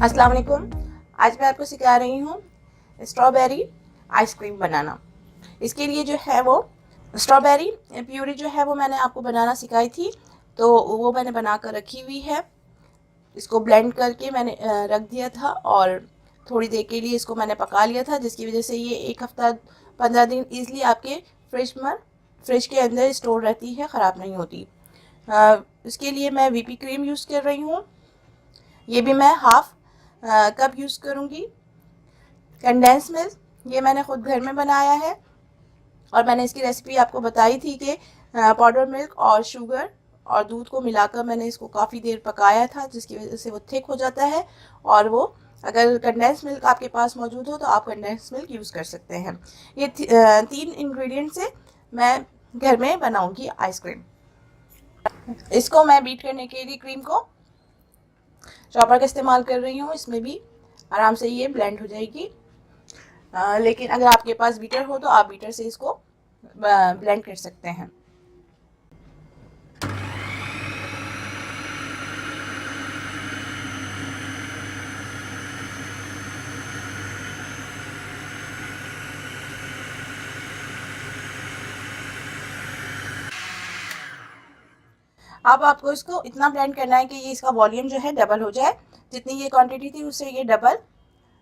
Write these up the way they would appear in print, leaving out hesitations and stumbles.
अस्सलाम वालेकुम। आज मैं आपको सिखा रही हूँ स्ट्रॉबेरी आइसक्रीम बनाना। इसके लिए जो है वो स्ट्रॉबेरी प्यूरी जो है वो मैंने आपको बनाना सिखाई थी, तो वो मैंने बना कर रखी हुई है। इसको ब्लेंड करके मैंने रख दिया था और थोड़ी देर के लिए इसको मैंने पका लिया था, जिसकी वजह से ये 1 हफ्ता 15 दिन ईज़िली आपके फ्रिज के अंदर स्टोर रहती है, ख़राब नहीं होती। इसके लिए मैं व्हिप क्रीम यूज़ कर रही हूँ। ये भी मैं हाफ कप यूज़ करूँगी। कंडेंस मिल्क ये मैंने ख़ुद घर में बनाया है और मैंने इसकी रेसिपी आपको बताई थी कि पाउडर मिल्क और शुगर और दूध को मिलाकर मैंने इसको काफ़ी देर पकाया था, जिसकी वजह से वो थिक हो जाता है। और वो अगर कंडेंस मिल्क आपके पास मौजूद हो तो आप कंडेंस मिल्क यूज़ कर सकते हैं। ये 3 इंग्रेडिएंट से मैं घर में बनाऊँगी आइसक्रीम। इसको मैं बीट करने के लिए क्रीम को चॉपर का इस्तेमाल कर रही हूँ। इसमें भी आराम से ये ब्लेंड हो जाएगी। लेकिन अगर आपके पास बीटर हो तो आप बीटर से इसको ब्लेंड कर सकते हैं। अब आपको इसको इतना ब्लेंड करना है कि ये इसका वॉल्यूम जो है डबल हो जाए। जितनी ये क्वांटिटी थी उससे ये डबल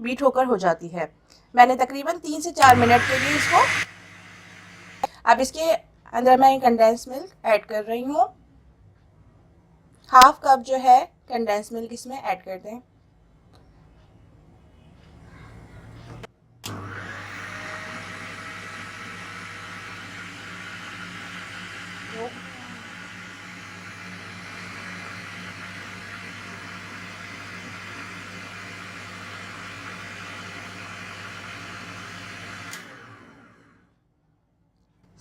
बीट होकर हो जाती है। मैंने तकरीबन 3 से 4 मिनट के लिए इसको। अब इसके अंदर मैं कंडेंस मिल्क ऐड कर रही हूँ। हाफ कप जो है कंडेंस मिल्क इसमें ऐड कर दें।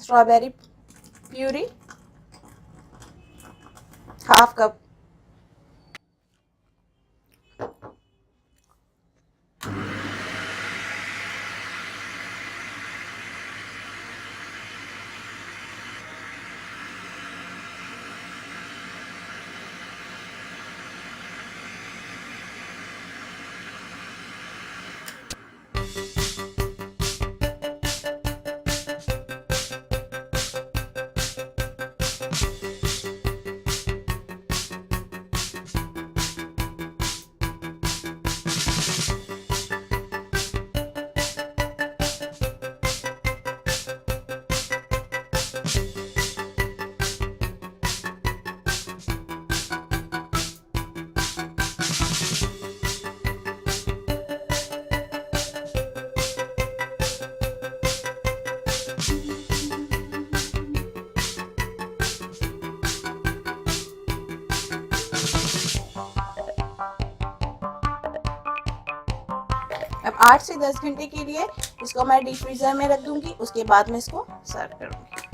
Strawberry puree half cup. अब 8 से 10 घंटे के लिए इसको मैं डीप फ्रीज़र में रख दूंगी। उसके बाद मैं इसको सर्व करूंगी।